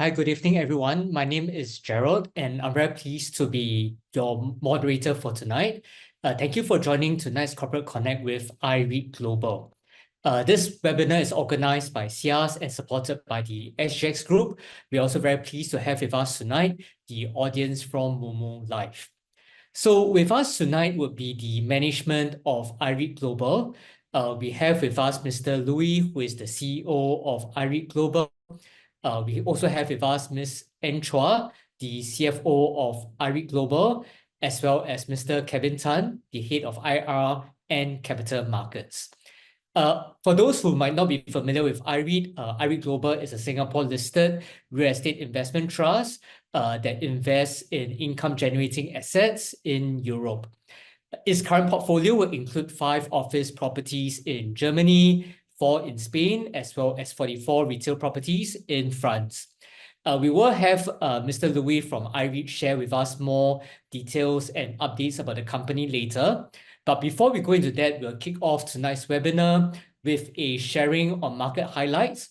Hi, good evening, everyone. My name is Gerald, and I'm very pleased to be your moderator for tonight. Thank you for joining tonight's Corporate Connect with IREIT Global. This webinar is organized by SIAS and supported by the SGX Group. We're also very pleased to have with us tonight the audience from Moomoo Live. So with us tonight would be the management of IREIT Global. We have with us Mr. Louis, who is the CEO of IREIT Global. We also have with us Ms. Anne Chua, the CFO of IREIT Global, as well as Mr. Kevin Tan, the head of IR and Capital Markets. For those who might not be familiar with IREIT, IREIT Global is a Singapore-listed real estate investment trust that invests in income-generating assets in Europe. Its current portfolio will include 5 office properties in Germany, 4 in Spain, as well as 44 retail properties in France. We will have Mr. Louis from IREIT share with us more details and updates about the company later. But before we go into that, we'll kick off tonight's webinar with a sharing on market highlights.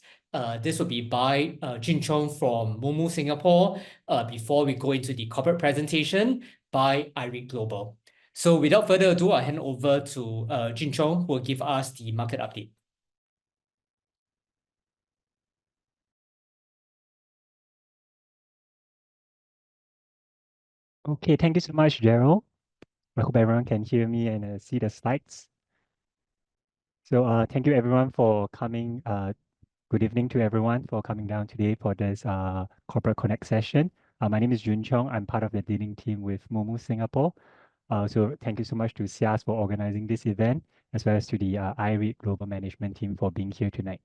This will be by Cheong from Moomoo Singapore before we go into the corporate presentation by IREIT Global. So without further ado, I'll hand over to Cheong, who will give us the market update. Okay, thank you so much, Gerald. I hope everyone can hear me and see the slides. So thank you everyone for coming. Good evening to everyone for coming down today for this Corporate Connect session. My name is Cheong. I'm part of the dealing team with Moomoo Singapore. So thank you so much to SIAS for organizing this event, as well as to the IREIT Global Management team for being here tonight.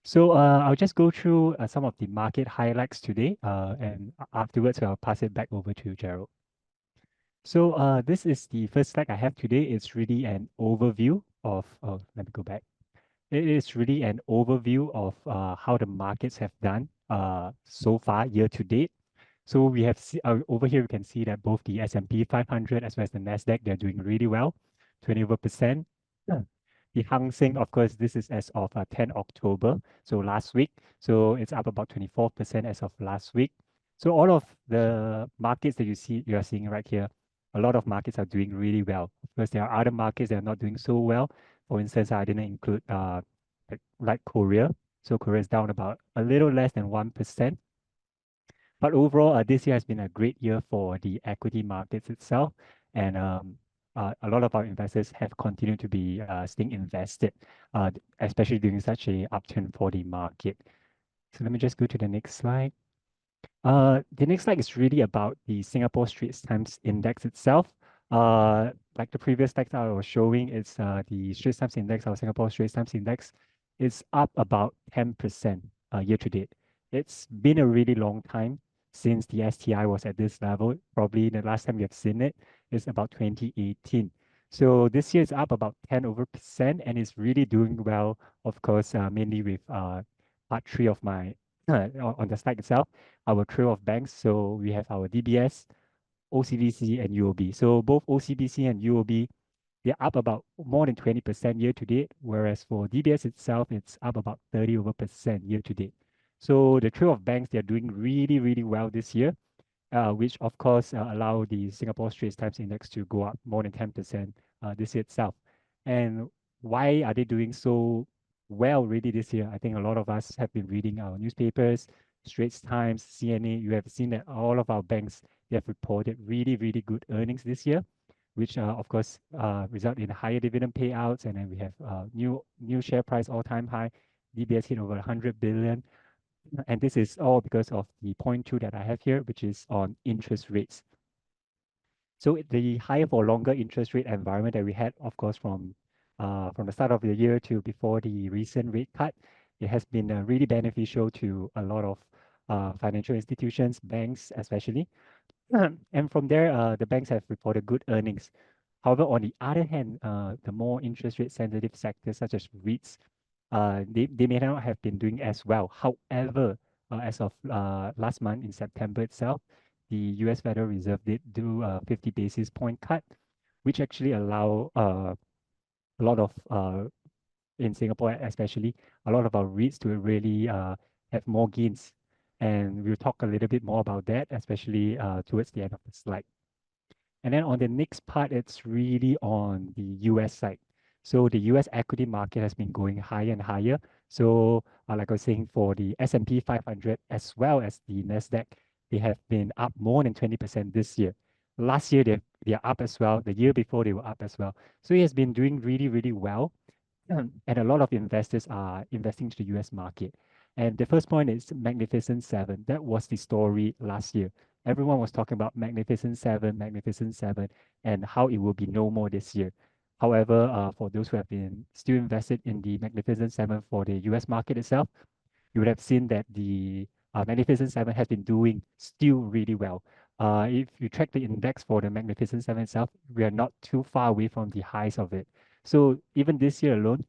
So I'll just go through some of the market highlights today, and afterwards I'll pass it back over to Gerald. So this is the first slide I have today. It's really an overview of, let me go back. It is really an overview of how the markets have done so far year to date. So we have over here, we can see that both the S&P 500 as well as the NASDAQ, they're doing really well, 20%. Yeah. The Hang Seng, of course, this is as of 10 October, so last week. So it's up about 24% as of last week. So all of the markets that you are seeing right here, a lot of markets are doing really well. Of course, there are other markets that are not doing so well. For instance, I didn't include like Korea. So Korea is down about a little less than 1%. But overall, this year has been a great year for the equity markets itself. And a lot of our investors have continued to be staying invested, especially during such a upturn for the market. So let me just go to the next slide. The next slide is really about the Singapore Straits Times Index itself. Like the previous slide I was showing, it's the Straits Times Index, our Singapore Straits Times Index, is up about 10% year to date. It's been a really long time since the STI was at this level. Probably the last time we have seen it is about 2018. So this year is up about 10% and it's really doing well, of course, mainly with part 3 of my on the slide itself, our trio of banks. So we have our DBS, OCBC, and UOB. So both OCBC and UOB, they're up about more than 20% year to date, whereas for DBS itself, it's up about 30% year to date. So the trio of banks, they're doing really, really well this year, which of course allow the Singapore Straits Times Index to go up more than 10% this year itself. And why are they doing so well really this year? I think a lot of us have been reading our newspapers, Straits Times, CNA. You have seen that all of our banks, they have reported really, really good earnings this year, which of course result in higher dividend payouts. And then we have new share price all-time high. DBS hit over 100 billion. And this is all because of the point 2 that I have here, which is on interest rates. So the higher for longer interest rate environment that we had, of course, from the start of the year to before the recent rate cut, it has been really beneficial to a lot of financial institutions, banks especially. And from there, the banks have reported good earnings. However, on the other hand, the more interest rate sensitive sectors such as REITs, they may not have been doing as well. However, as of last month in September itself, the US Federal Reserve did do a 50 basis point cut, which actually allow a lot of, in Singapore especially, a lot of our REITs to really have more gains. And we'll talk a little bit more about that, especially towards the end of the slide. And then on the next part, it's really on the US side. So the US equity market has been going higher and higher. So like I was saying, for the S&P 500 as well as the NASDAQ, they have been up more than 20% this year. Last year, they are up as well. The year before, they were up as well. So it has been doing really, really well. And a lot of investors are investing to the US market. And the first point is Magnificent Seven. That was the story last year. Everyone was talking about Magnificent Seven, and how it will be no more this year. However, for those who have been still invested in the Magnificent Seven for the US market itself, you would have seen that the Magnificent Seven has been doing still really well. If you track the index for the Magnificent Seven itself, we are not too far away from the highs of it. So even this year alone,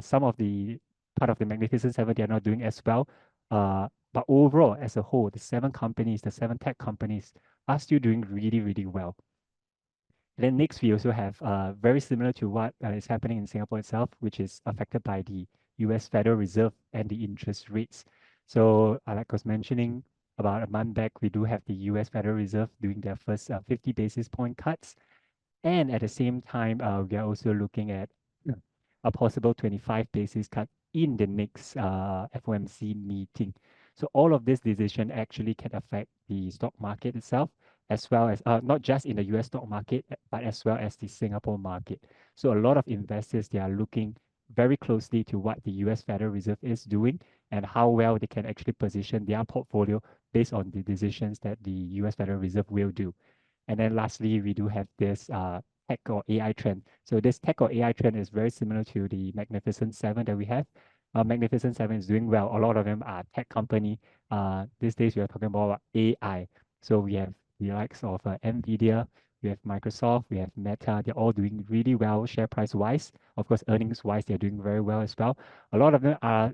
some of the part of the Magnificent Seven, they are not doing as well. But overall, as a whole, the seven companies, the seven tech companies are still doing really, really well. Then next, we also have very similar to what is happening in Singapore itself, which is affected by the US Federal Reserve and the interest rates. So like I was mentioning, about a month back, we do have the US Federal Reserve doing their first 50 basis point cuts. And at the same time, we are also looking at a possible 25 basis cut in the next FOMC meeting. So all of this decision actually can affect the stock market itself, as well as not just in the US stock market, but as well as the Singapore market. So a lot of investors, they are looking very closely to what the US Federal Reserve is doing and how well they can actually position their portfolio based on the decisions that the US Federal Reserve will do. And then lastly, we do have this tech or AI trend. So this tech or AI trend is very similar to the Magnificent Seven that we have. Magnificent Seven is doing well. A lot of them are tech company. These days we are talking about AI. So we have the likes of NVIDIA, we have Microsoft, we have Meta. They're all doing really well share price wise. Of course, earnings wise, they're doing very well as well. A lot of them are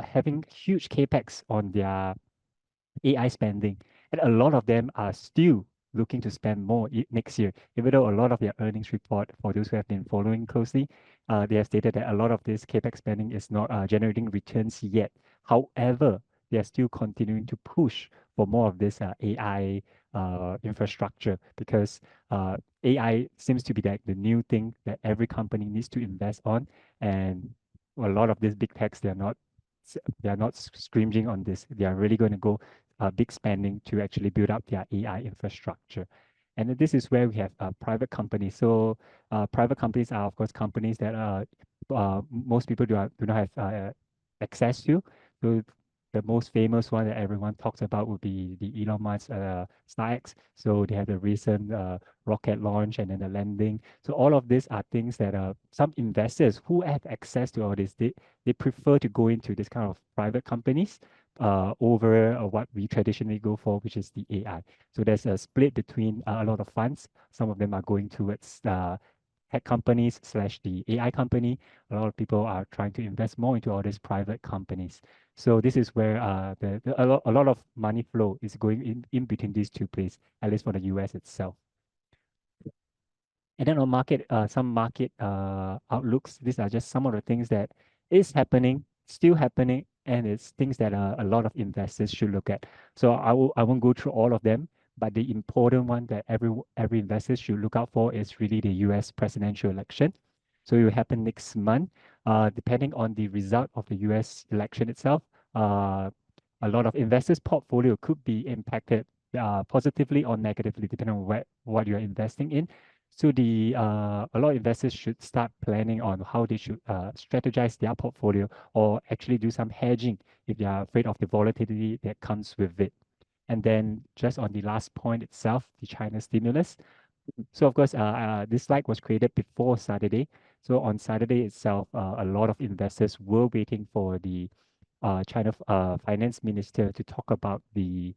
having huge capex on their AI spending. And a lot of them are still looking to spend more next year, even though a lot of their earnings report, for those who have been following closely, they have stated that a lot of this capex spending is not generating returns yet. However, they are still continuing to push for more of this AI infrastructure because AI seems to be like the new thing that every company needs to invest on. And a lot of these big techs, they are not screaming on this. They are really going to go big spending to actually build up their AI infrastructure. And then this is where we have private companies. So private companies are, of course, companies that most people do not have access to. So the most famous one that everyone talks about would be the Elon Musk SpaceX. So they have the recent rocket launch and then the landing. So all of these are things that some investors who have access to all this, they prefer to go into this kind of private companies over what we traditionally go for, which is the AI. So there's a split between a lot of funds. Some of them are going towards tech companies slash the AI company. A lot of people are trying to invest more into all these private companies. So this is where a lot of money flow is going in between these two places, at least for the US itself. And then on market, some market outlooks, these are just some of the things that is happening, still happening, and it's things that a lot of investors should look at. So I won't go through all of them, but the important one that every investor should look out for is really the US presidential election. So it will happen next month. Depending on the result of the US election itself, a lot of investors' portfolio could be impacted positively or negatively, depending on what you're investing in. So a lot of investors should start planning on how they should strategize their portfolio or actually do some hedging if they are afraid of the volatility that comes with it. And then just on the last point itself, the China stimulus. So of course, this slide was created before Saturday. So on Saturday itself, a lot of investors were waiting for the China finance minister to talk about the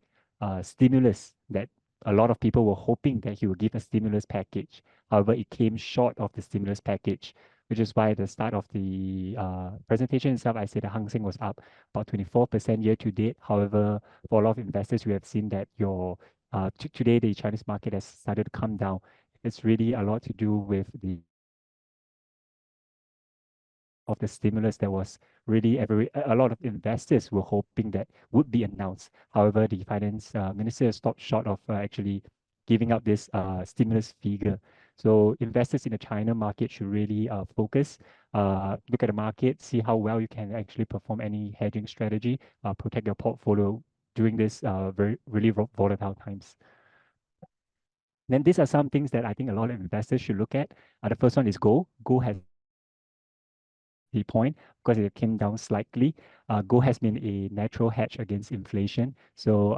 stimulus that a lot of people were hoping that he would give a stimulus package. However, it came short of the stimulus package, which is why at the start of the presentation itself, I said the Hang Seng was up about 24% year to date. However, for a lot of investors, we have seen that today the Chinese market has started to come down. It's really a lot to do with the of the stimulus that was really a lot of investors were hoping that would be announced. However, the finance minister stopped short of actually giving out this stimulus figure. So investors in the China market should really focus, look at the market, see how well you can actually perform any hedging strategy, protect your portfolio during this very really volatile times. Then these are some things that I think a lot of investors should look at. The first one is gold. Gold has the point because it came down slightly. Gold has been a natural hedge against inflation. So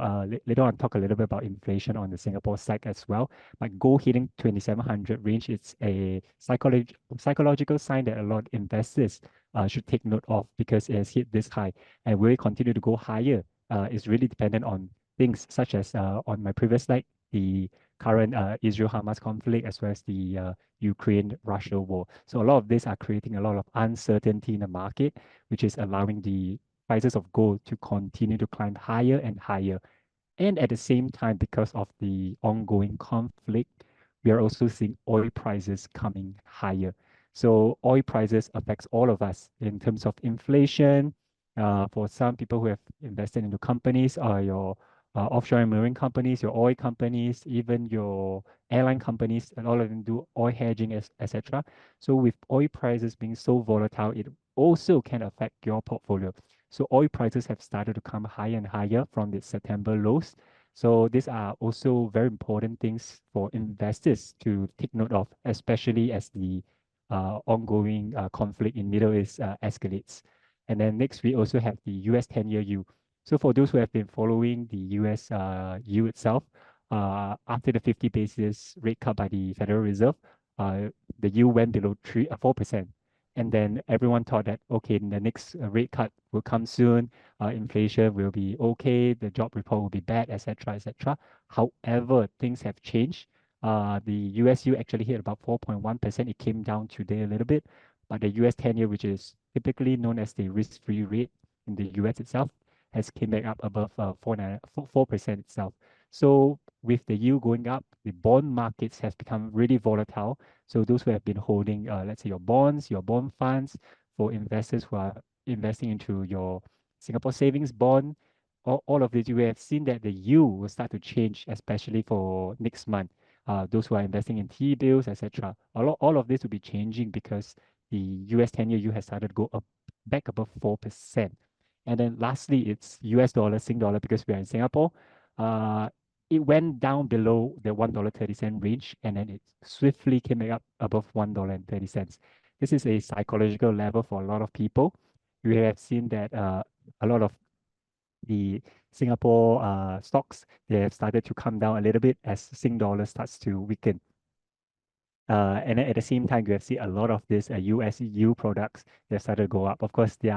later on, talk a little bit about inflation on the Singapore side as well. But gold hitting 2,700 range, it's a psychological sign that a lot of investors should take note of because it has hit this high and will it continue to go higher. It's really dependent on things such as on my previous slide, the current Israel-Hamas conflict as well as the Ukraine-Russia war. So a lot of these are creating a lot of uncertainty in the market, which is allowing the prices of gold to continue to climb higher and higher. And at the same time, because of the ongoing conflict, we are also seeing oil prices coming higher. So oil prices affects all of us in terms of inflation. For some people who have invested into companies or your offshore and marine companies, your oil companies, even your airline companies, and all of them do oil hedging, etc. So with oil prices being so volatile, it also can affect your portfolio. So oil prices have started to come higher and higher from the September lows. So these are also very important things for investors to take note of, especially as the ongoing conflict in Middle East escalates. And then next, we also have the US 10-year yield. So for those who have been following the US yield itself, after the 50 basis rate cut by the Federal Reserve, the yield went below 4%. And then everyone thought that, okay, the next rate cut will come soon, inflation will be okay, the job report will be bad, etc., etc. However, things have changed. The USU actually hit about 4.1%. It came down today a little bit, but the US 10-year, which is typically known as the risk-free rate in the US itself, has came back up above 4% itself. So with the yield going up, the bond markets have become really volatile. So those who have been holding, let's say your bonds, your bond funds, for investors who are investing into your Singapore savings bond, all of this, you have seen that the yield will start to change, especially for next month. Those who are investing in T-bills, etc. All of this will be changing because the US 10-year yield has started to go up back above 4%. And then lastly, it's US dollar, Sing dollar, because we are in Singapore. It went down below the $1.30 range, and then it swiftly came back up above $1.30. This is a psychological level for a lot of people. We have seen that a lot of the Singapore stocks, they have started to come down a little bit as Sing dollar starts to weaken. And then at the same time, you have seen a lot of these USU products that started to go up. Of course, they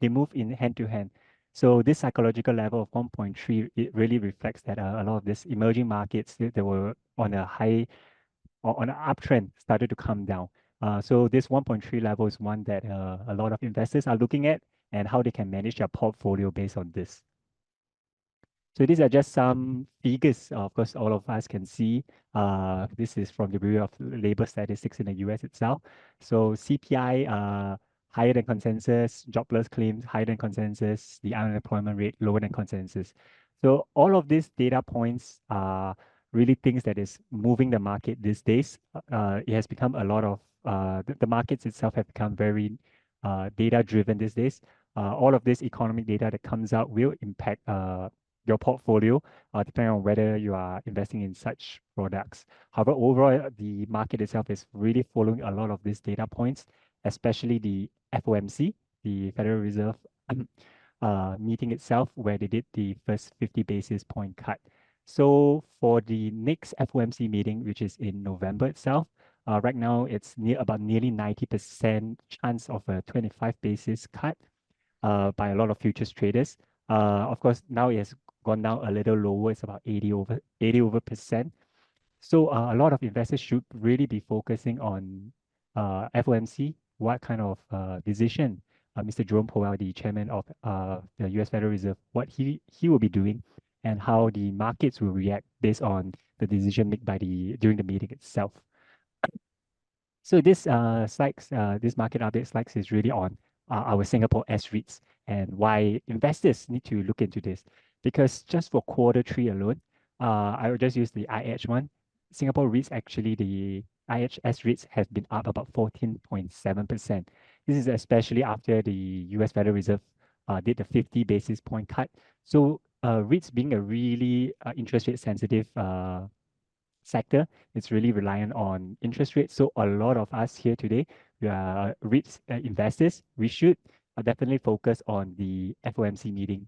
move in hand to hand. So this psychological level of 1.3, it really reflects that a lot of these emerging markets that were on a high or on an uptrend started to come down. So this 1.3 level is one that a lot of investors are looking at and how they can manage their portfolio based on this. So these are just some figures, of course, all of us can see. This is from the Bureau of Labor Statistics in the US itself. So CPI higher than consensus, jobless claims higher than consensus, the unemployment rate lower than consensus. So all of these data points are really things that is moving the market these days. It has become a lot of, the markets itself have become very data driven these days. All of this economic data that comes out will impact your portfolio, depending on whether you are investing in such products. However, overall, the market itself is really following a lot of these data points, especially the FOMC, the Federal Reserve meeting itself, where they did the first 50 basis point cut. So for the next FOMC meeting, which is in November itself, right now it's about nearly 90% chance of a 25 basis cut by a lot of futures traders. Of course, now it has gone down a little lower. It's about 80 over percent. So a lot of investors should really be focusing on FOMC, what kind of decision Mr. Jerome Powell, the chairman of the US Federal Reserve, what he will be doing and how the markets will react based on the decision made by during the meeting itself. So this slides, this market update slides is really on our Singapore S-REITs and why investors need to look into this. Because just for quarter 3 alone, I will just use the IH one. Singapore REITs, actually the IHS REITs have been up about 14.7%. This is especially after the US Federal Reserve did the 50 basis point cut. So REITs being a really interest rate sensitive sector, it's really reliant on interest rates. So a lot of us here today, we are REITs investors. We should definitely focus on the FOMC meeting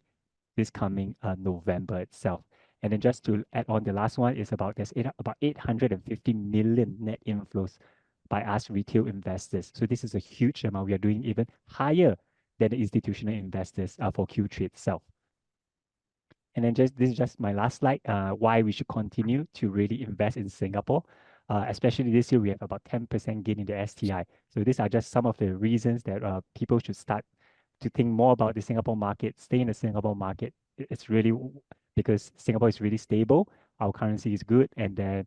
this coming November itself. And then just to add on, the last one is about about 850 million net inflows by us retail investors. So this is a huge amount. We are doing even higher than the institutional investors for Q3 itself. And then this is just my last slide, why we should continue to really invest in Singapore. Especially this year, we have about 10% gain in the STI. So these are just some of the reasons that people should start to think more about the Singapore market, stay in the Singapore market. It's really because Singapore is really stable, our currency is good, and then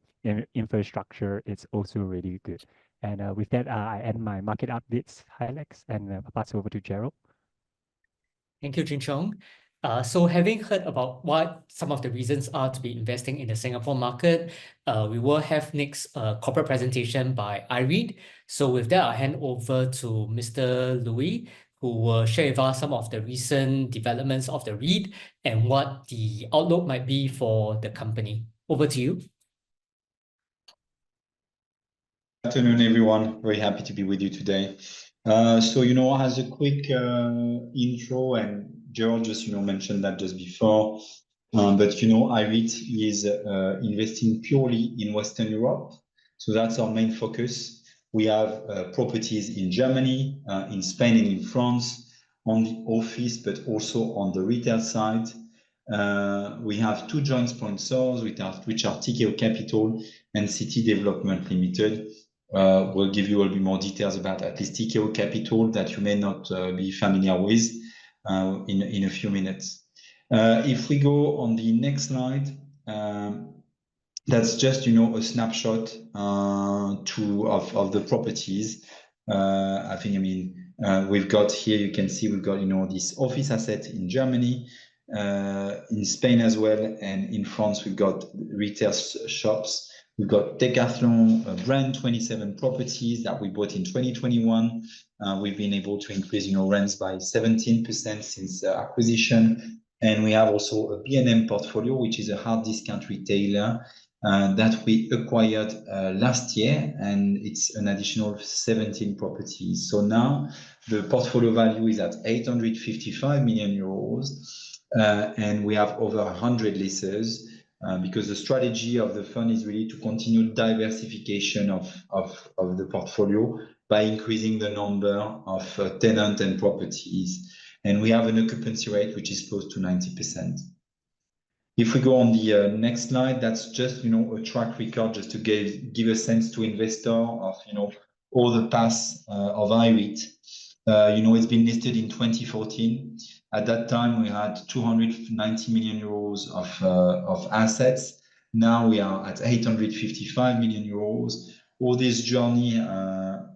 infrastructure is also really good. And with that, I end my market updates highlights and pass over to Gerald. Thank you, Cheong. So having heard about what some of the reasons are to be investing in the Singapore market, we will have next corporate presentation by IREIT. So with that, I'll hand over to Mr. Louis, who will share with us some of the recent developments of the REIT and what the outlook might be for the company. Over to you. Good afternoon, everyone. Very happy to be with you today. So, as a quick intro, and Gerald just, mentioned that just before, but, IREIT is investing purely in Western Europe. So that's our main focus. We have properties in Germany, in Spain and in France, on the office, but also on the retail side. We have 2 joint sponsors, which are TKO Capital and City Development Limited. We'll give you a bit more details about at least TKO Capital that you may not be familiar with in a few minutes. If we go on the next slide, that's just a snapshot of the properties. We've got here, you can see we've got this office asset in Germany, in Spain as well, and in France we've got retail shops. We've got Decathlon brand 27 properties that we bought in 2021. We've been able to increase rents by 17% since acquisition. And we have also a B&M portfolio, which is a hard discount retailer that we acquired last year, and it's an additional 17 properties. So now the portfolio value is at 855 million euros, and we have over 100 leases. Because the strategy of the fund is really to continue diversification of the portfolio by increasing the number of tenants and properties. And we have an occupancy rate which is close to 90%. If we go on the next slide, that's just a track record just to give a sense to investor of all the past of IREIT. It's been listed in 2014. At that time, we had 290 million euros of assets. Now we are at 855 million euros. All this journey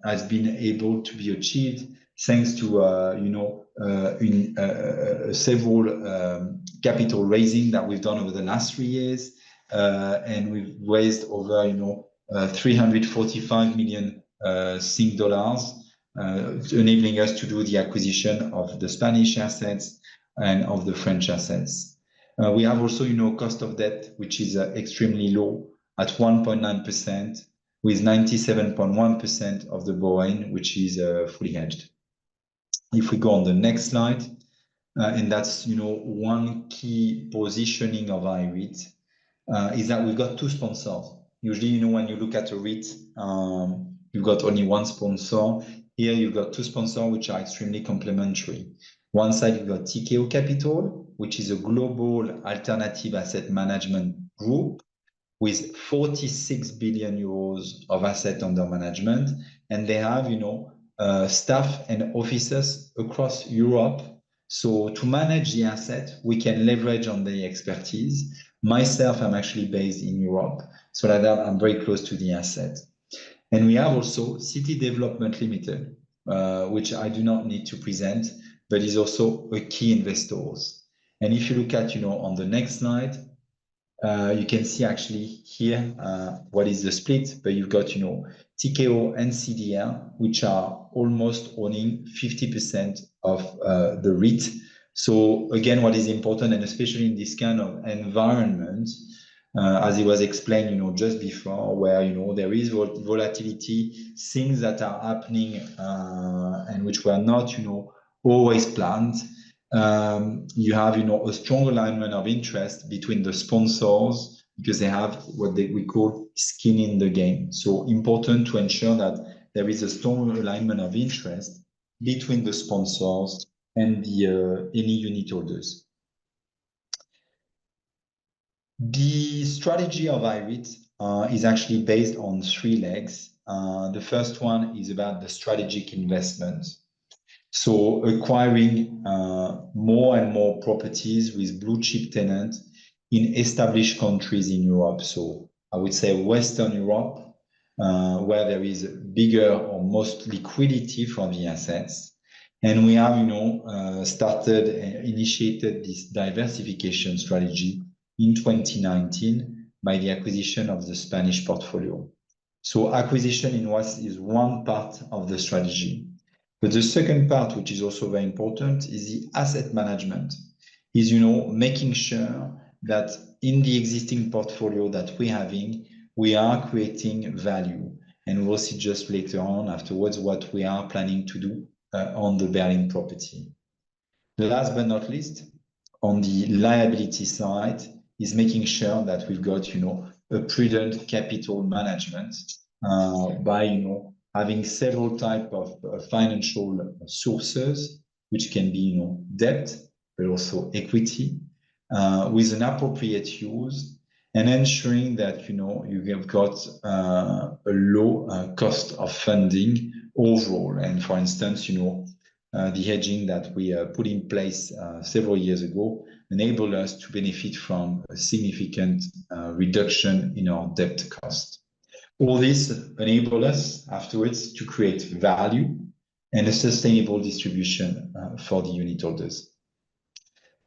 has been able to be achieved thanks to several capital raising that we've done over the last 3 years, and we've raised over 345 million Sing dollars. Enabling us to do the acquisition of the Spanish assets and of the French assets. We have also, cost of debt, which is extremely low at 1.9%, with 97.1% of the borrowing, which is fully hedged. If we go on the next slide, and that's one key positioning of IREIT, is that we've got 2 sponsors. Usually, when you look at a REIT, you've got only 1 sponsor. Here you've got 2 sponsors which are extremely complementary. One side you've got TKO Capital, which is a global alternative asset management group with 46 billion euros of asset under management, and they have staff and offices across Europe. So to manage the asset, we can leverage on the expertise. Myself, I'm actually based in Europe, so like that I'm very close to the asset. And we have also City Development Limited, which I do not need to present, but is also a key investor. And if you look at, on the next slide, you can see actually here what is the split, but you've got, TKO and CDL, which are almost owning 50% of the REIT. So again, what is important, and especially in this kind of environment, as it was explained, just before, where, there is volatility, things that are happening and which were not, always planned. You have, a strong alignment of interest between the sponsors because they have what we call skin in the game. So important to ensure that there is a strong alignment of interest between the sponsors and the any unit holders. The strategy of IREIT is actually based on 3 legs. The first one is about the strategic investment. So acquiring more and more properties with blue chip tenants in established countries in Europe. So I would say Western Europe, where there is bigger or most liquidity for the assets. And we have, started and initiated this diversification strategy in 2019 by the acquisition of the Spanish portfolio. So acquisition is one part of the strategy. But the second part, which is also very important, is the asset management, is, making sure that in the existing portfolio that we're having, we are creating value. And we'll see just later on afterwards what we are planning to do on the Berlin property. Last but not least, on the liability side, is making sure that we've got, a prudent capital management by, having several types of financial sources, which can be, debt, but also equity, with an appropriate use, and ensuring that, you have got a low cost of funding overall. And for instance, the hedging that we put in place several years ago enabled us to benefit from a significant reduction in our debt cost. All this enabled us afterwards to create value and a sustainable distribution for the unit holders.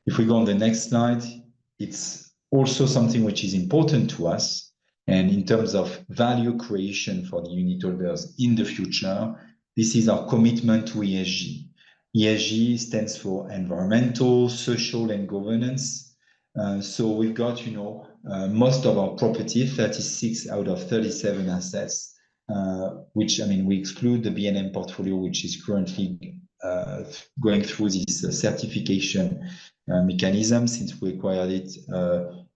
If we go on the next slide, it's also something which is important to us. And in terms of value creation for the unit holders in the future, this is our commitment to ESG. ESG stands for environmental, social, and governance. So we've got, most of our property, 36 out of 37 assets, which, we exclude the B&M portfolio, which is currently going through this certification mechanism since we acquired it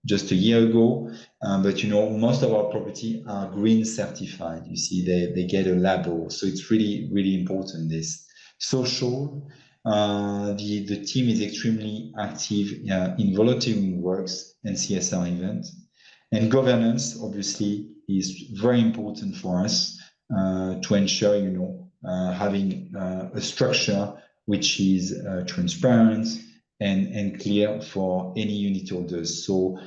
just a year ago. But, most of our property are green certified. You see, they get a label. So it's really, really important, this. Social, the team is extremely active in volunteering works and CSR events. And governance, obviously, is very important for us to ensure, having a structure which is transparent and clear for any unit holders. So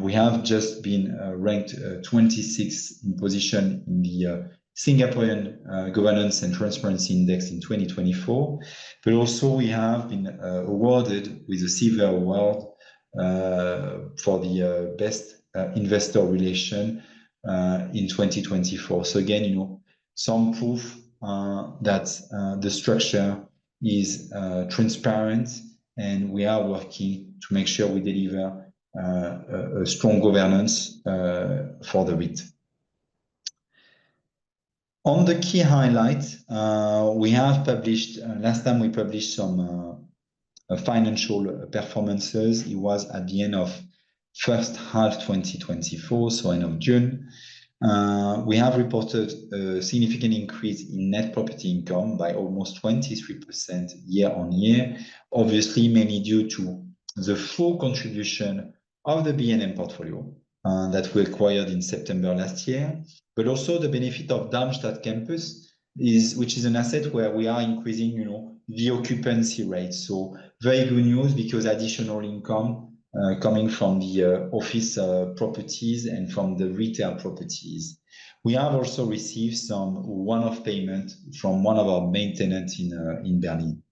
we have just been ranked 26th in position in the Singaporean Governance and Transparency Index in 2024, but also we have been awarded with a Silver Award for the best investor relation in 2024. So again, some proof that the structure is transparent, and we are working to make sure we deliver a strong governance for the REIT. On the key highlights, we have published, last time we published some financial performances. It was at the end of first half 2024, so end of June. We have reported a significant increase in net property income by almost 23% year on year, obviously mainly due to the full contribution of the B&M portfolio that we acquired in September last year, but also the benefit of Darmstadt campus, which is an asset where we are increasing, the occupancy rate. So very good news, because additional income coming from the office properties and from the retail properties. We have also received some one-off payment from one of our main tenants in Berlin.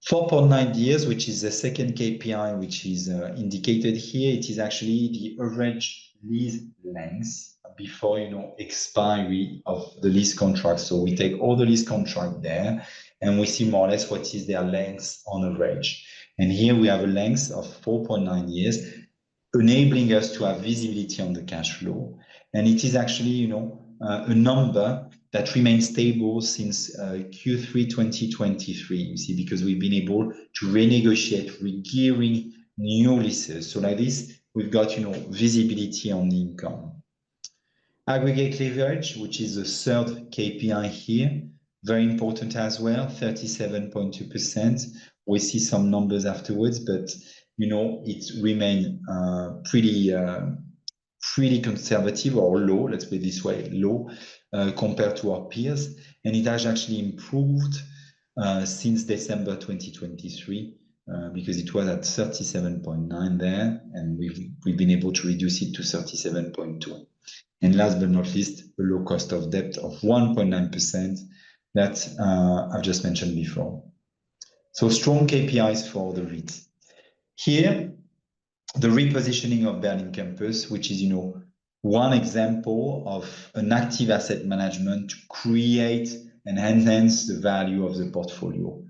4.9 years, which is the second KPI, which is indicated here. It is actually the average lease length before, expiry of the lease contract. So we take all the lease contract there, and we see more or less what is their length on average. And here we have a length of 4.9 years, enabling us to have visibility on the cash flow. And it is actually, a number that remains stable since Q3 2023, you see, because we've been able to renegotiate, regearing new leases. So like this, we've got, visibility on the income. Aggregate leverage, which is the third KPI here, very important as well, 37.2%. We see some numbers afterwards, but, it remained pretty conservative or low, let's put it this way, low compared to our peers. And it has actually improved since December 2023 because it was at 37.9 there, and we've been able to reduce it to 37.2. And last but not least, a low cost of debt of 1.9% that I've just mentioned before. So strong KPIs for the REIT. Here, the repositioning of Berlin campus, which is, one example of an active asset management to create and enhance the value of the portfolio.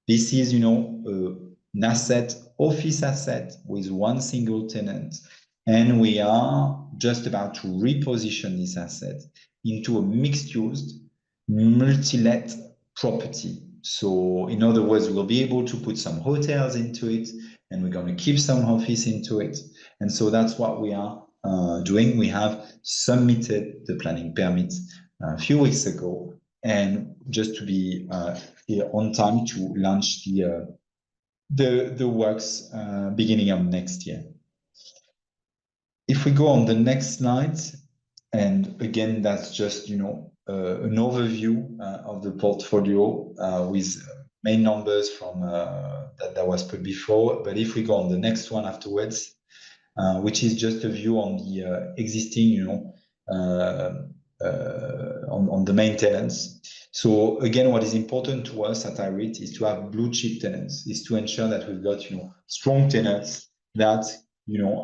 This is, an asset, office asset with one single tenant, and we are just about to reposition this asset into a mixed-use, multi-let property. So in other words, we'll be able to put some hotels into it, and we're going to keep some office into it. And so that's what we are doing. We have submitted the planning permit a few weeks ago, and just to be here on time to launch the works beginning of next year. If we go on the next slide, and again, that's just, an overview of the portfolio with main numbers from that was put before. But if we go on the next one afterwards, which is just a view on the existing, on the main tenants. So again, what is important to us at IREIT is to have blue chip tenants, is to ensure that we've got, strong tenants that,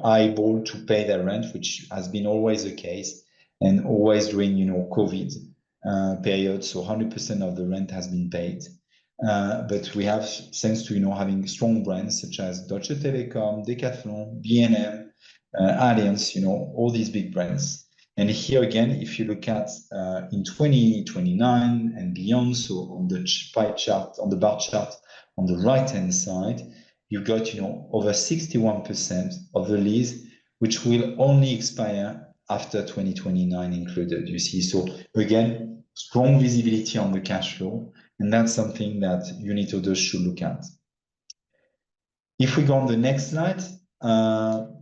are able to pay their rent, which has been always the case, and always during, COVID period. So 100% of the rent has been paid. But we have, thanks to, having strong brands such as Deutsche Telekom, Decathlon, B&M, Allianz, all these big brands. And here again, if you look at in 2029 and beyond, so on the pie chart, on the bar chart on the right-hand side, you've got, over 61% of the lease, which will only expire after 2029 included, you see. So again, strong visibility on the cash flow, and that's something that unit holders should look at. If we go on the next slide,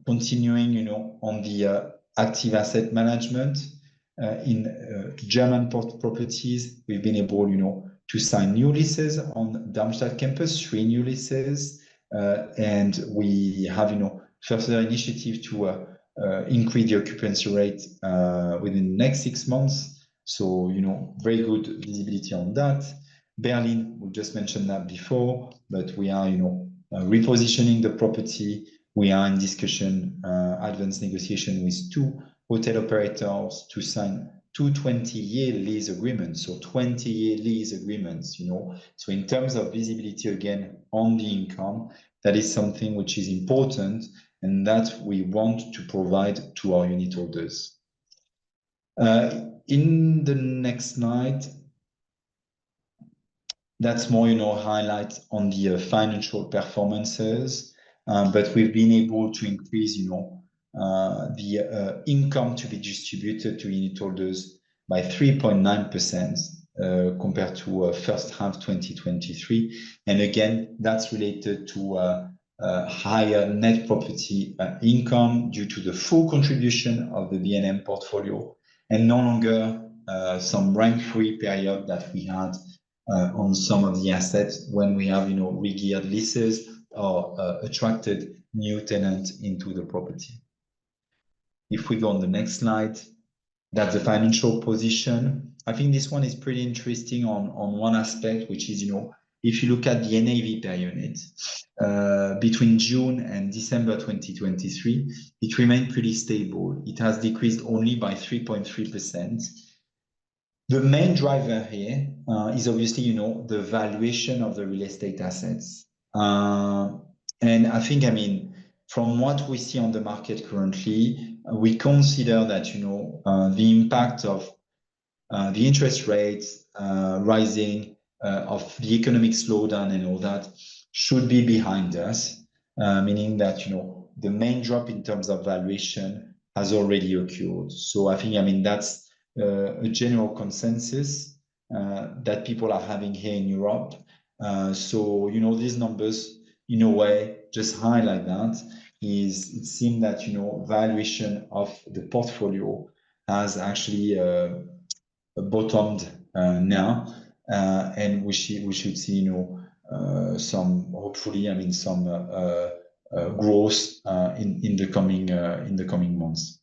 continuing, on the active asset management in German properties, we've been able, to sign new leases on Darmstadt campus, 3 new leases, and we have, further initiative to increase the occupancy rate within the next 6 months. So, very good visibility on that. Berlin, we just mentioned that before, but we are, repositioning the property. We are in discussion, advanced negotiation with 2 hotel operators to sign 2 20-year lease agreements. So 20-year lease agreements, So in terms of visibility, again, on the income, that is something which is important and that we want to provide to our unit holders. In the next slide, that's more, highlight on the financial performances, but we've been able to increase, the income to be distributed to unit holders by 3.9% compared to first half 2023. And again, that's related to higher net property income due to the full contribution of the B&M portfolio, and no longer some rent-free period that we had on some of the assets when we have, re-geared leases or attracted new tenants into the property. If we go on the next slide, That's the financial position. I think this one is pretty interesting on one aspect, which is, if you look at the NAV per unit, between June and December 2023, it remained pretty stable. It has decreased only by 3.3%. The main driver here is obviously, the valuation of the real estate assets. And I think, from what we see on the market currently, we consider that, the impact of the interest rates rising, of the economic slowdown and all that should be behind us, meaning that, the main drop in terms of valuation has already occurred. So I think, that's a general consensus that people are having here in Europe. So, these numbers, in a way, just highlight that it seems that, valuation of the portfolio has actually bottomed now, and we should see, some, hopefully, some growth in the coming months.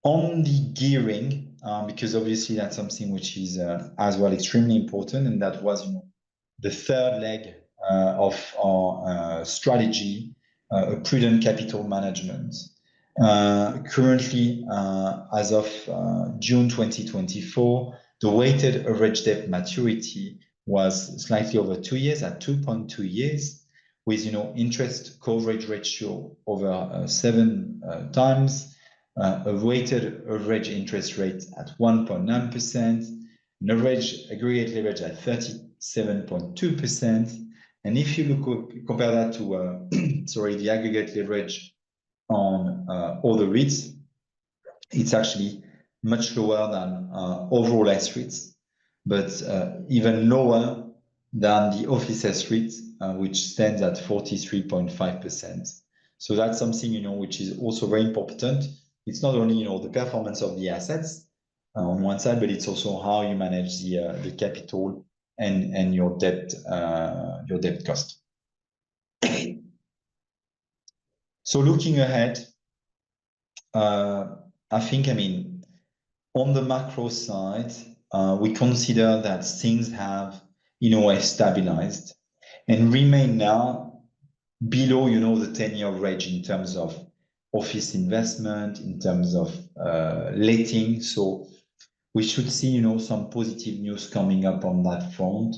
On the gearing, because obviously that's something which is as well extremely important, and that was, the third leg of our strategy, a prudent capital management. Currently, as of June 2024, the weighted average debt maturity was slightly over 2 years at 2.2 years, with interest coverage ratio over 7 times, a weighted average interest rate at 1.9%, an average aggregate leverage at 37.2%. And if you compare that to the aggregate leverage on all the REITs, it's actually much lower than overall S-REITs, but even lower than the office S-REIT, which stands at 43.5%. So that's something, which is also very important. It's not only, the performance of the assets on one side, but it's also how you manage the capital and your debt cost. So looking ahead, I think, on the macro side, we consider that things have, in a way, stabilized and remain now below, the 10-year range in terms of office investment, in terms of letting. So we should see, some positive news coming up on that front.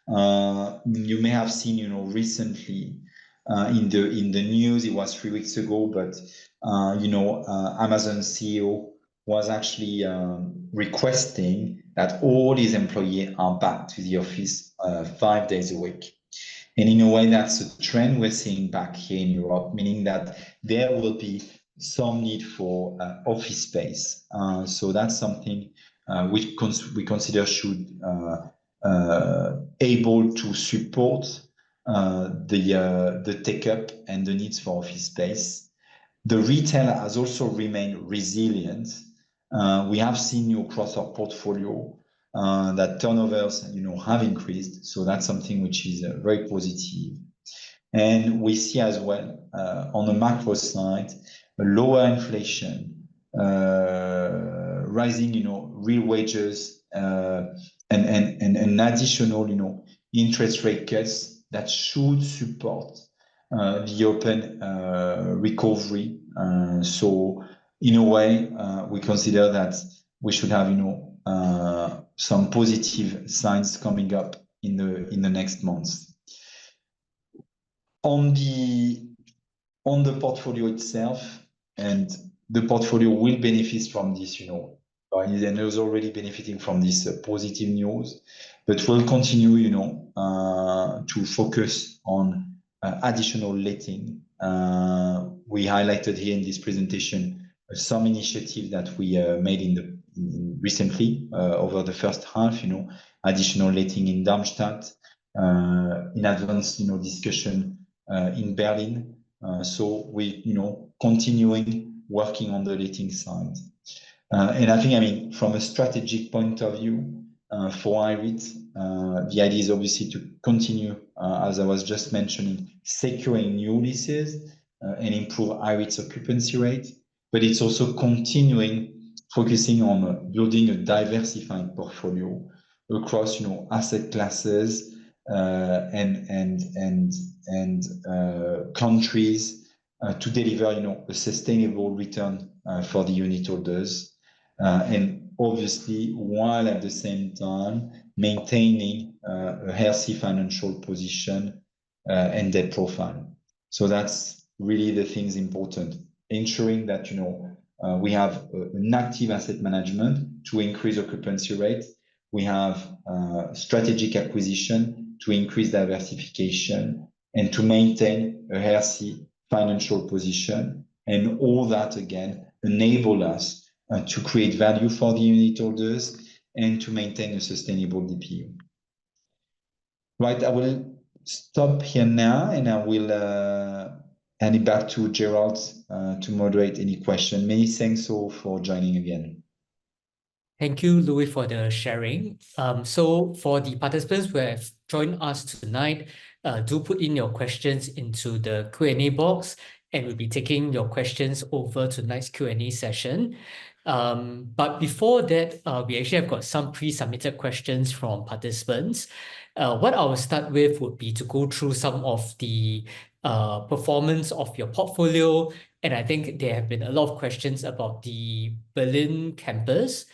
You may have seen, recently in the news, it was 3 weeks ago, but Amazon CEO was actually requesting that all his employees are back to the office 5 days a week. And in a way, that's a trend we're seeing back here in Europe, meaning that there will be some need for office space. So that's something we consider should able to support the take-up and the needs for office space. The retail has also remained resilient. We have seen across our portfolio that turnovers, have increased. So that's something which is very positive. And we see as well on the macro side, a lower inflation, rising, real wages, and an additional, interest rate cuts that should support the open recovery. So in a way, we consider that we should have, some positive signs coming up in the next months. On the portfolio itself, and the portfolio will benefit from this, and is already benefiting from this positive news, but we'll continue, to focus on additional letting. We highlighted here in this presentation some initiatives that we made recently over the first half, additional letting in Darmstadt, in advance, discussion in Berlin. So we, continuing working on the letting side. And I think, from a strategic point of view, for IREIT, the idea is obviously to continue, as I was just mentioning, securing new leases and improve IREIT's occupancy rate, but it's also continuing focusing on building a diversified portfolio across, asset classes and countries to deliver, a sustainable return for the unit holders, and obviously while at the same time maintaining a healthy financial position and debt profile. So that's really the things important, ensuring that we have an active asset management to increase occupancy rate. We have strategic acquisition to increase diversification and to maintain a healthy financial position. And all that, again, enable us to create value for the unit holders and to maintain a sustainable DPU. Right, I will stop here now and I will hand it back to Gerald to moderate any question. Many thanks all for joining again. Thank you, Louis, for the sharing. So for the participants who have joined us tonight, do put in your questions into the Q&A box, and we'll be taking your questions over tonight's Q&A session. But before that, we actually have got some pre-submitted questions from participants. What I will start with would be to go through some of the performance of your portfolio. And I think there have been a lot of questions about the Berlin campus.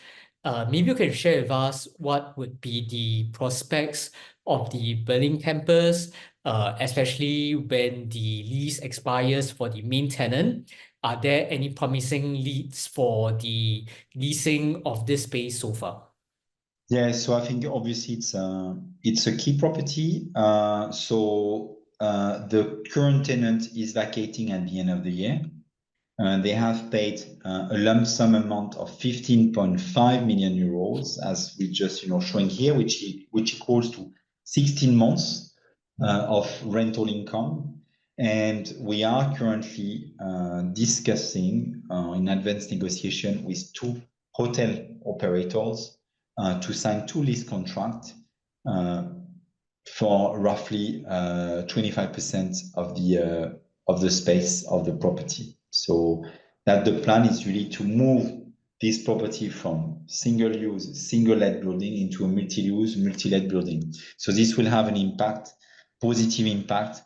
Maybe you can share with us what would be the prospects of the Berlin campus, especially when the lease expires for the main tenant. Are there any promising leads for the leasing of this space so far? Yeah, so I think obviously it's a key property. So the current tenant is vacating at the end of the year. They have paid a lump sum amount of 15.5 million euros, as we just showing here, which equals to 16 months of rental income. And we are currently discussing in advanced negotiation with 2 hotel operators to sign 2 lease contracts for roughly 25% of the space of the property. So that the plan is really to move this property from single-use, single-let building into a multi-use, multi-let building. So this will have an impact, positive impact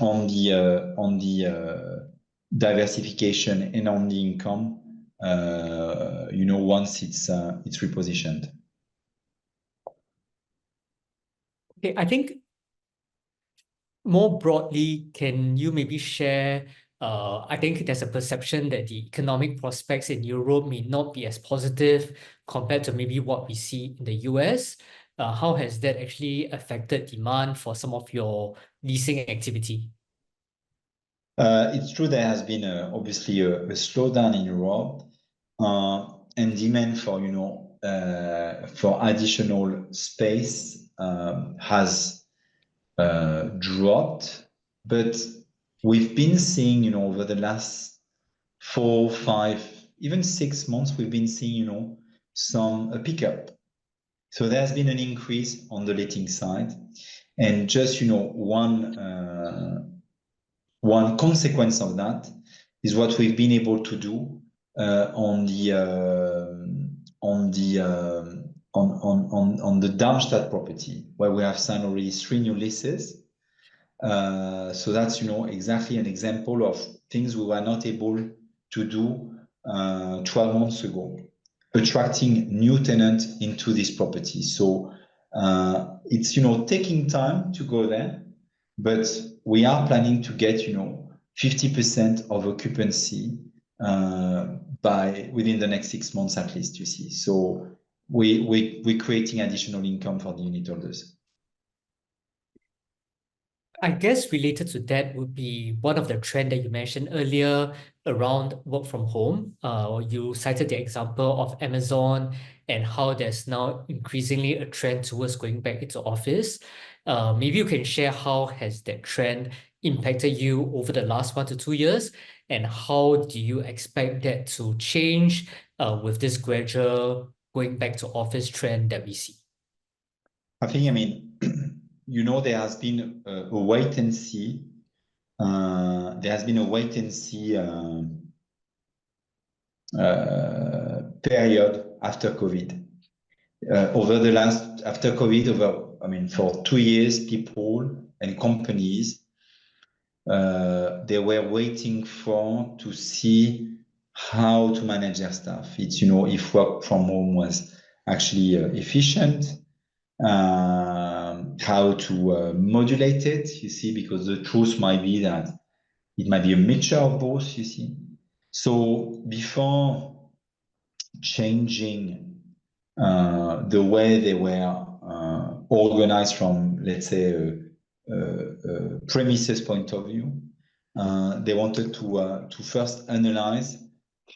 on the diversification and on the income, once it's repositioned. Okay, I think more broadly, can you maybe share? I think there's a perception that the economic prospects in Europe may not be as positive compared to maybe what we see in the US. How has that actually affected demand for some of your leasing activity? It's true there has been obviously a slowdown in Europe, and demand for for additional space has dropped, but we've been seeing over the last 4, 5, even 6 months we've been seeing a pickup. So there's been an increase on the letting side, and just one consequence of that is what we've been able to do on the Darmstadt property, where we have signed already 3 new leases. So that's exactly an example of things we were not able to do 12 months ago, attracting new tenants into this property. So it's taking time to go there, but we are planning to get 50% of occupancy within the next 6 months at least, you see. So we're creating additional income for the unit holders. I guess related to that would be one of the trends that you mentioned earlier around work from home. You cited the example of Amazon and how there's now increasingly a trend towards going back into office. Maybe you can share how has that trend impacted you over the last 1 to 2 years, and how do you expect that to change with this gradual going back to office trend that we see? I think, there has been a wait and see. There has been a wait and see period after COVID. After COVID, for 2 years, people and companies, they were waiting to see how to manage their staff. It's, if work from home was actually efficient, how to modulate it, you see, because the truth might be that it might be a mixture of both, you see. So before changing the way they were organized from, let's say, a premises point of view, they wanted to first analyze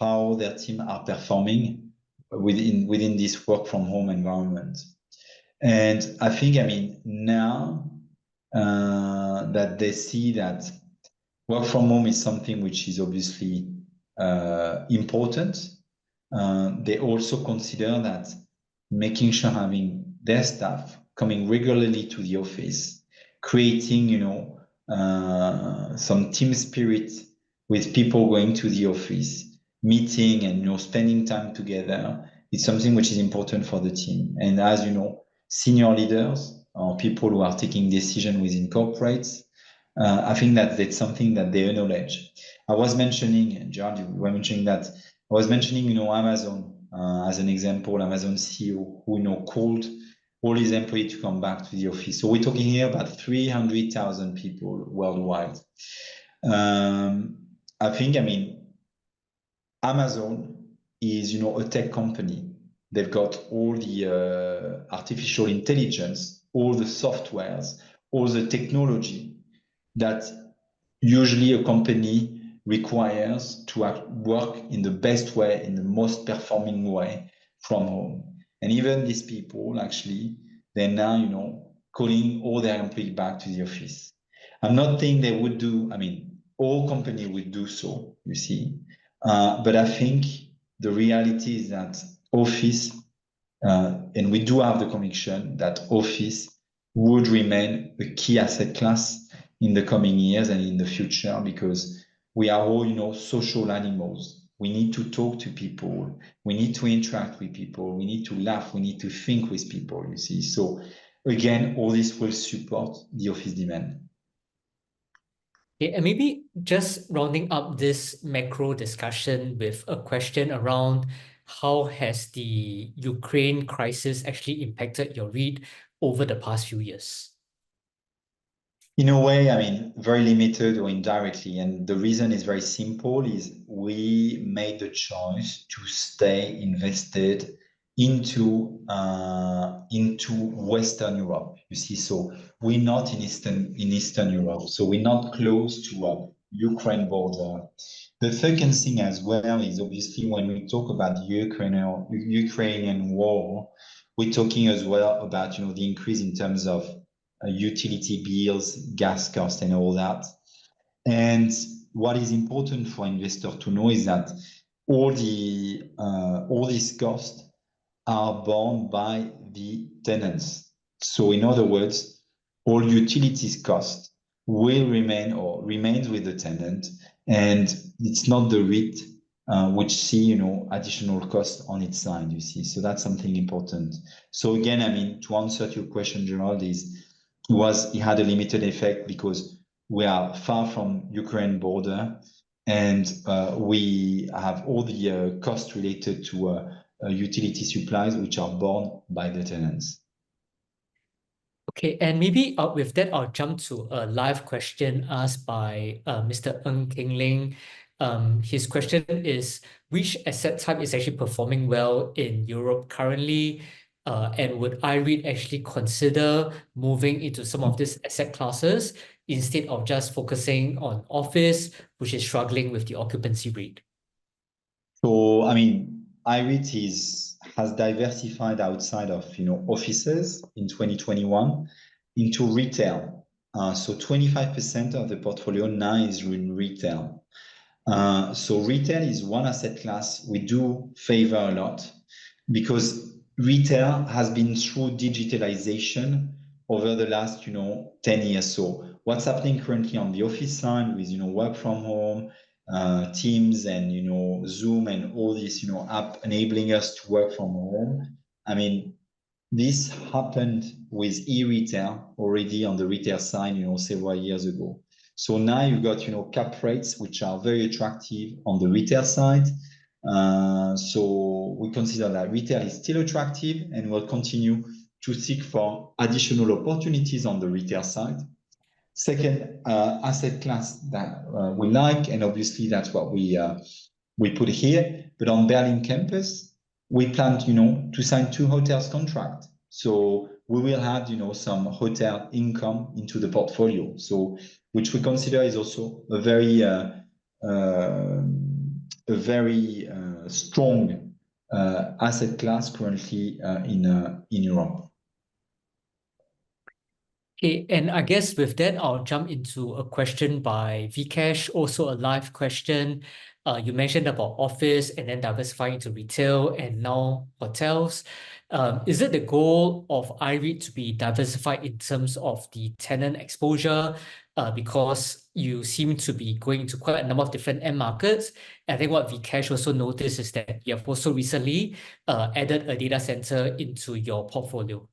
how their team are performing within this work from home environment. And I think, now that they see that work from home is something which is obviously important, they also consider that making sure having their staff coming regularly to the office, creating, some team spirit with people going to the office, meeting and, spending time together, it's something which is important for the team. And as you know, senior leaders or people who are taking decisions within corporates, I think that that's something that they acknowledge. I was mentioning, Gerald, you were mentioning that, I was mentioning, Amazon as an example, Amazon CEO who, called all his employees to come back to the office. So we're talking here about 300,000 people worldwide. I think, Amazon is, a tech company. They've got all the artificial intelligence, all the softwares, all the technology that usually a company requires to work in the best way, in the most performing way from home. And even these people, actually, they're now, calling all their employees back to the office. I'm not saying they would do, all companies would do so, you see. But I think the reality is that office, and we do have the conviction that office would remain a key asset class in the coming years and in the future, because we are all, social animals. We need to talk to people. We need to interact with people. We need to laugh. We need to think with people, you see. So again, all this will support the office demand. Okay, and maybe just rounding up this macro discussion with a question around how has the Ukraine crisis actually impacted your REIT over the past few years? In a way, very limited or indirectly. And the reason is very simple, is we made the choice to stay invested into Western Europe. You see, so we're not in Eastern Europe. So we're not close to a Ukraine border. The second thing as well is obviously when we talk about the Ukrainian war, we're talking as well about the increase in terms of utility bills, gas costs, and all that. And what is important for investors to know is that all these costs are borne by the tenants. So in other words, all utilities costs will remain or remains with the tenant, and it's not the REIT which see additional costs on its side, you see. So that's something important. So again, to answer to your question, Gerald, it had a limited effect because we are far from Ukraine border, and we have all the costs related to utility supplies, which are borne by the tenants. Okay, and maybe with that, I'll jump to a live question asked by Mr. Ng King Ling. His question is, which asset type is actually performing well in Europe currently? And would IREIT actually consider moving into some of these asset classes instead of just focusing on office, which is struggling with the occupancy rate? So, IREIT has diversified outside of offices in 2021 into retail. So 25% of the portfolio now is in retail. So retail is one asset class we do favor a lot, because retail has been through digitalization over the last 10 years. So what's happening currently on the office side with work from home Teams and, you know, Zoom and all this, you know, app enabling us to work from home. I mean, this happened with e-retail already on the retail side, you know, several years ago. So now you've got, you know, cap rates, which are very attractive on the retail side. So we consider that retail is still attractive and will continue to seek for additional opportunities on the retail side. Second asset class that we like, and obviously that's what we put here, but on Berlin campus, we plan, you know, to sign 2 hotels contract. So we will add, you know, some hotel income into the portfolio. So which we consider is also a very strong asset class currently in Europe. Okay, and I guess with that, I'll jump into a question by Vikesh, also a live question. You mentioned about office and then diversifying into retail and now hotels. Is it the goal of IREIT to be diversified in terms of the tenant exposure? Because you seem to be going into quite a number of different end markets. I think what Vikesh also noticed is that you have also recently added a data center into your portfolio.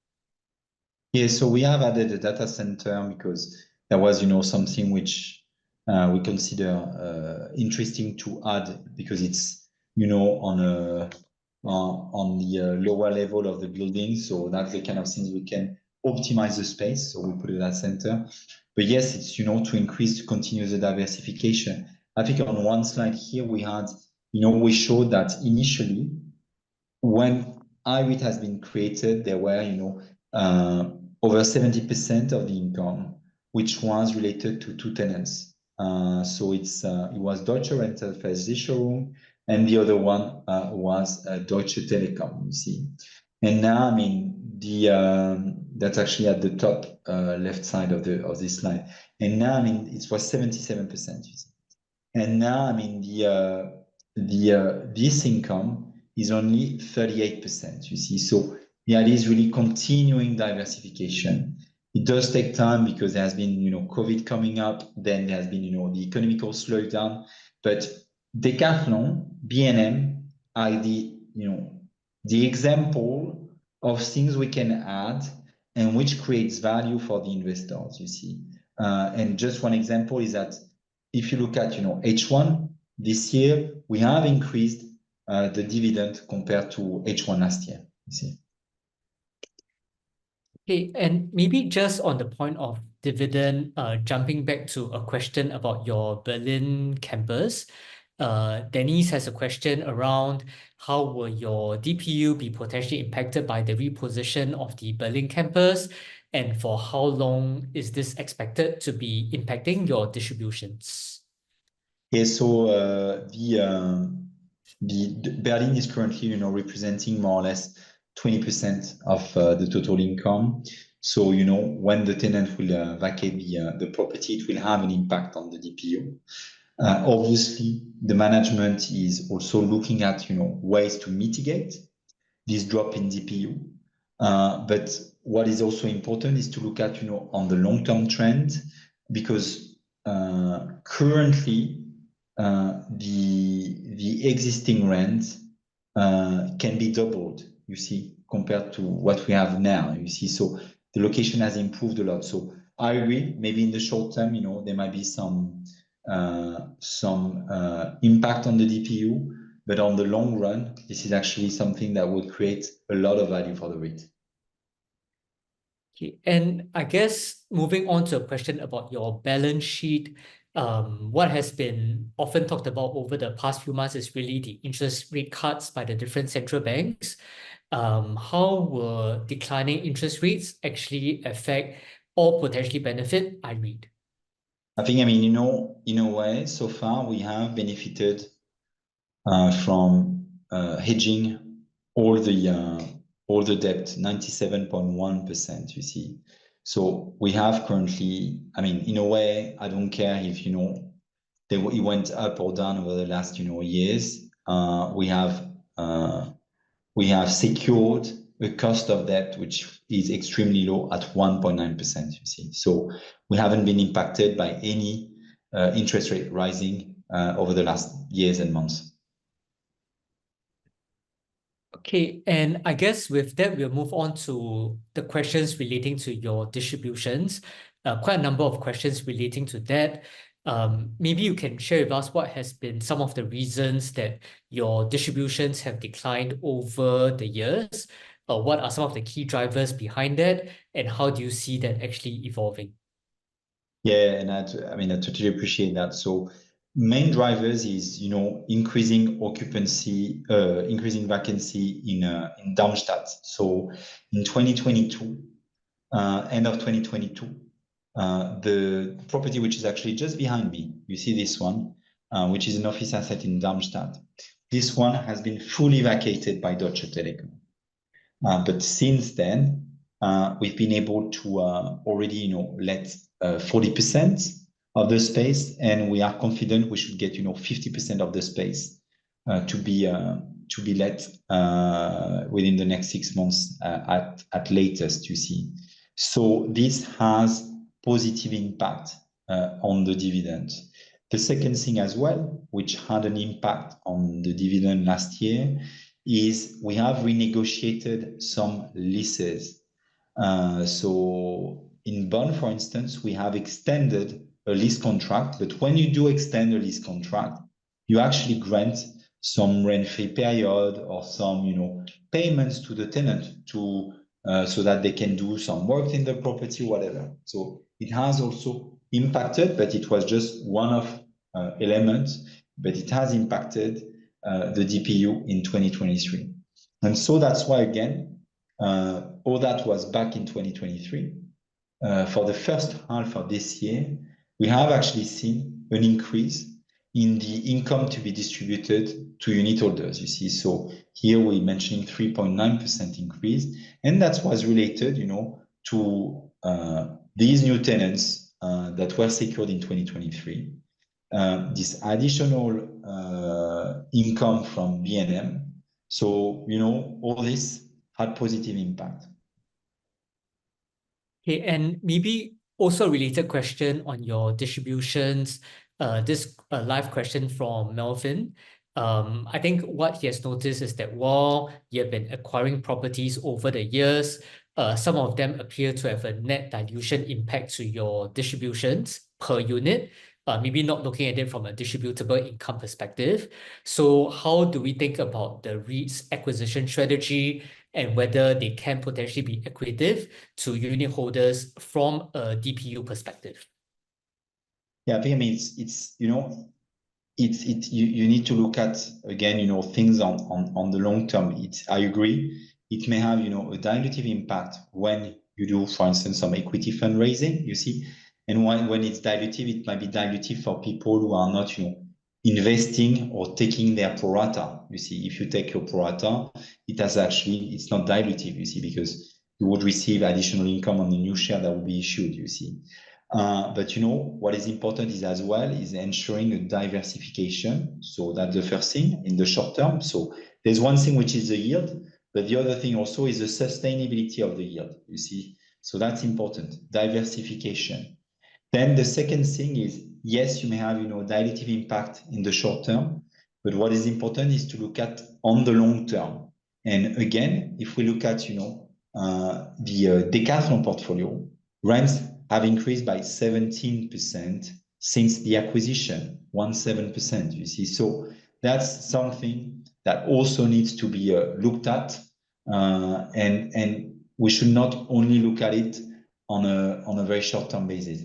Yeah, so we have added a data center because there was, you know, something which we consider interesting to add because it's, you know, on the lower level of the building. So that's the kind of things we can optimize the space. So we put a data center. But yes, it's, you know, to increase, to continue the diversification. I think on one slide here we had, you know, we showed that initially when IREIT has been created, there were, you know, over 70% of the income, which was related to 2 tenants. So it was Deutsche Rental Versicherung, and the other one was Deutsche Telekom, you see. And now, I mean, that's actually at the top left side of this slide. And now, I mean, it was 77%, you see. And now, I mean, this income is only 38%, you see. So the idea is really continuing diversification. It does take time because there has been, you know, COVID coming up, then there has been, you know, the economical slowdown, but Decathlon, B&M are the, you know, the example of things we can add and which creates value for the investors, you see. And just one example is that if you look at, you know, H1 this year, we have increased the dividend compared to H1 last year, you see. Okay, and maybe just on the point of dividend, jumping back to a question about your Berlin campus, Denise has a question around how will your DPU be potentially impacted by the reposition of the Berlin campus, and for how long is this expected to be impacting your distributions? Yeah, so the Berlin is currently, you know, representing more or less 20% of the total income. So, you know, when the tenant will vacate the property, it will have an impact on the DPU. Obviously, the management is also looking at, you know, ways to mitigate this drop in DPU. But what is also important is to look at, you know, on the long-term trend, because currently the existing rent can be doubled, you see, compared to what we have now, you see. So the location has improved a lot. So I agree, maybe in the short term, you know, there might be some impact on the DPU, but on the long run, this is actually something that would create a lot of value for the REIT. Okay, and I guess moving on to a question about your balance sheet, what has been often talked about over the past few months is really the interest rate cuts by the different central banks. How will declining interest rates actually affect or potentially benefit IREIT? I think, I mean, you know, in a way, so far we have benefited from hedging all the debt, 97.1%, you see. So we have currently, I mean, in a way, I don't care if, you know, it went up or down over the last, you know, years. We have secured a cost of debt which is extremely low at 1.9%, you see. So we haven't been impacted by any interest rate rising over the last years and months. Okay, and I guess with that, we'll move on to the questions relating to your distributions. Quite a number of questions relating to that. Maybe you can share with us what has been some of the reasons that your distributions have declined over the years. What are some of the key drivers behind that, and how do you see that actually evolving? Yeah, and I totally appreciate that. So main drivers is, increasing occupancy, increasing vacancy in Darmstadt. So in 2022, end of 2022, the property which is actually just behind me, you see this one, which is an office asset in Darmstadt. This one has been fully vacated by Deutsche Telekom. But since then, we've been able to already, let 40% of the space, and we are confident we should get, 50% of the space to be let within the next 6 months at latest, you see. So this has positive impact on the dividend. The second thing as well, which had an impact on the dividend last year, is we have renegotiated some leases. So in Bonn, for instance, we have extended a lease contract, but when you do extend a lease contract, you actually grant some rent-free period or some, payments to the tenant to so that they can do some work in the property, whatever. So it has also impacted, but it was just one of elements, but it has impacted the DPU in 2023. And so that's why, again, all that was back in 2023. For the first half of this year, we have actually seen an increase in the income to be distributed to unit holders, you see. So here we're mentioning 3.9% increase, and that was related, to these new tenants that were secured in 2023. This additional income from B&M. So, all this had positive impact. Okay, and maybe also a related question on your distributions. This live question from Melvin. I think what he has noticed is that while you have been acquiring properties over the years, some of them appear to have a net dilution impact to your distributions per unit. Maybe not looking at it from a distributable income perspective. So how do we think about the REIT's acquisition strategy and whether they can potentially be accretive to unit holders from a DPU perspective? Yeah, I think you need to look at, again, things on the long term. I agree. It may have, a dilutive impact when you do, for instance, some equity fundraising, you see. And when it's dilutive, it might be dilutive for people who are not, investing or taking their pro rata. You see, if you take your pro rata, it's not dilutive, you see, because you would receive additional income on the new share that will be issued, you see. But what is important is as well is ensuring a diversification. So that's the first thing in the short term. So there's one thing which is the yield, but the other thing also is the sustainability of the yield, you see. So that's important, diversification. Then the second thing is, yes, you may have, dilutive impact in the short term, but what is important is to look at on the long term. And again, if we look at, the Decathlon portfolio, rents have increased by 17% since the acquisition, 17%, you see. So that's something that also needs to be looked at, and we should not only look at it on a very short-term basis.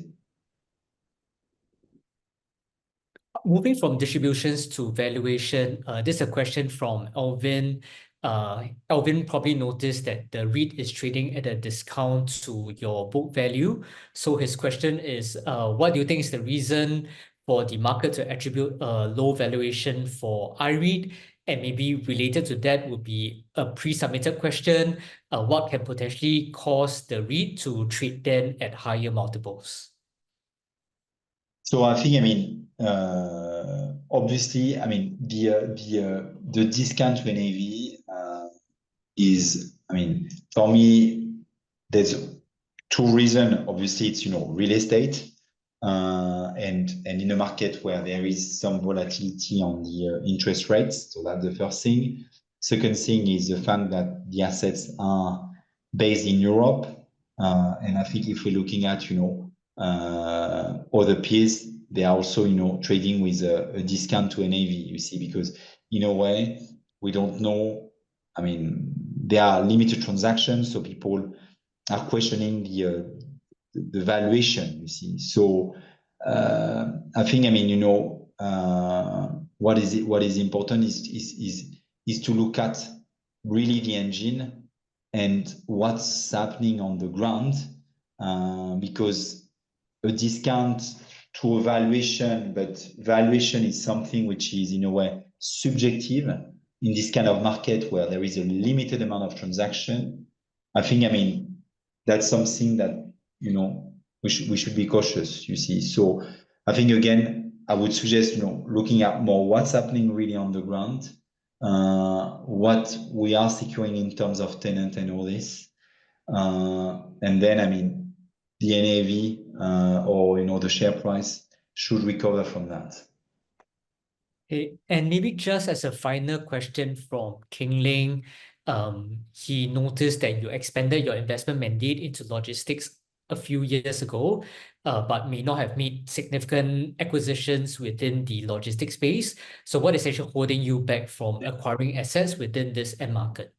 Moving from distributions to valuation, this is a question from Elvin. Elvin probably noticed that the REIT is trading at a discount to your book value. So his question is, what do you think is the reason for the market to attribute a low valuation for IREIT? And maybe related to that would be a pre-submitted question. What can potentially cause the REIT to trade then at higher multiples? So I think, obviously, the discount to NAV is, for me, there's two reasons. Obviously, it's, real estate. and in a market where there is some volatility on the interest rates. So that's the first thing. Second thing is the fact that the assets are based in Europe. And I think if we're looking at, other peers, they are also, trading with a discount to NAV, you see, because in a way, we don't know. I mean, there are limited transactions, so people are questioning the valuation, you see. So I think, what is important is to look at really the engine and what's happening on the ground, because a discount to a valuation, but valuation is something which is in a way subjective in this kind of market where there is a limited amount of transaction. I think, that's something that, we should be cautious, you see. So I think, again, I would suggest, looking at more what's happening really on the ground, what we are securing in terms of tenant and all this. And then, the NAV or, the share price should recover from that. Okay. And maybe just as a final question from King Ling, he noticed that you expanded your investment mandate into logistics a few years ago, but may not have made significant acquisitions within the logistics space. So what is actually holding you back from acquiring assets within this end market?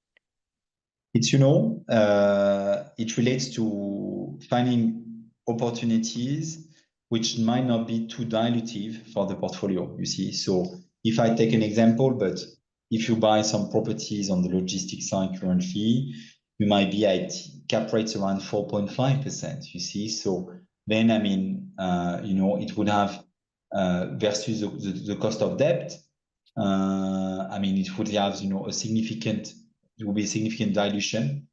It's, it relates to finding opportunities which might not be too dilutive for the portfolio, you see. So if I take an example, but if you buy some properties on the logistics side currently, you might be at cap rates around 4.5%, you see. So then, it would have, versus the cost of debt, it would have, it will be a significant dilution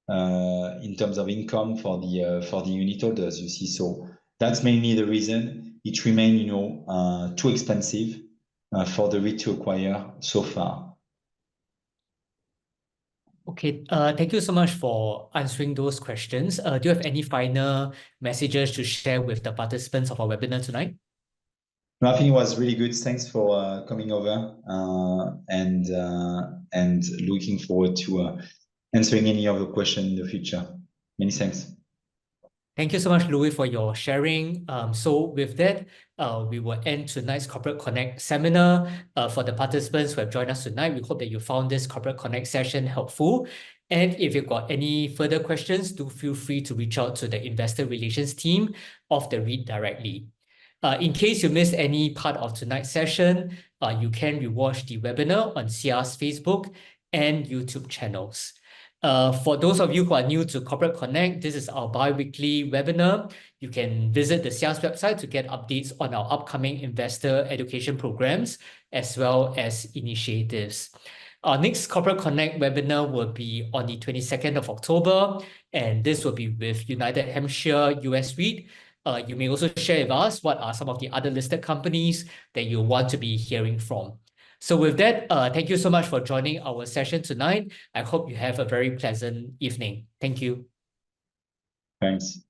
in terms of income for the unit holders, you see. So that's mainly the reason it remained, too expensive for the REIT to acquire so far. Okay, thank you so much for answering those questions. Do you have any final messages to share with the participants of our webinar tonight? No, I think it was really good. Thanks for coming over and looking forward to answering any other question in the future. Many thanks. Thank you so much, Louis, for your sharing. So with that, we will end tonight's Corporate Connect seminar. For the participants who have joined us tonight, we hope that you found this Corporate Connect session helpful. And if you've got any further questions, do feel free to reach out to the investor relations team of the REIT directly. In case you missed any part of tonight's session, you can rewatch the webinar on SIAS Facebook and YouTube channels. For those of you who are new to Corporate Connect, this is our bi-weekly webinar. You can visit the SIAS website to get updates on our upcoming investor education programs, as well as initiatives. Our next Corporate Connect webinar will be on the 22nd of October, and this will be with United Hampshire US REIT. You may also share with us what are some of the other listed companies that you want to be hearing from. So with that, thank you so much for joining our session tonight. I hope you have a very pleasant evening. Thank you. Thanks.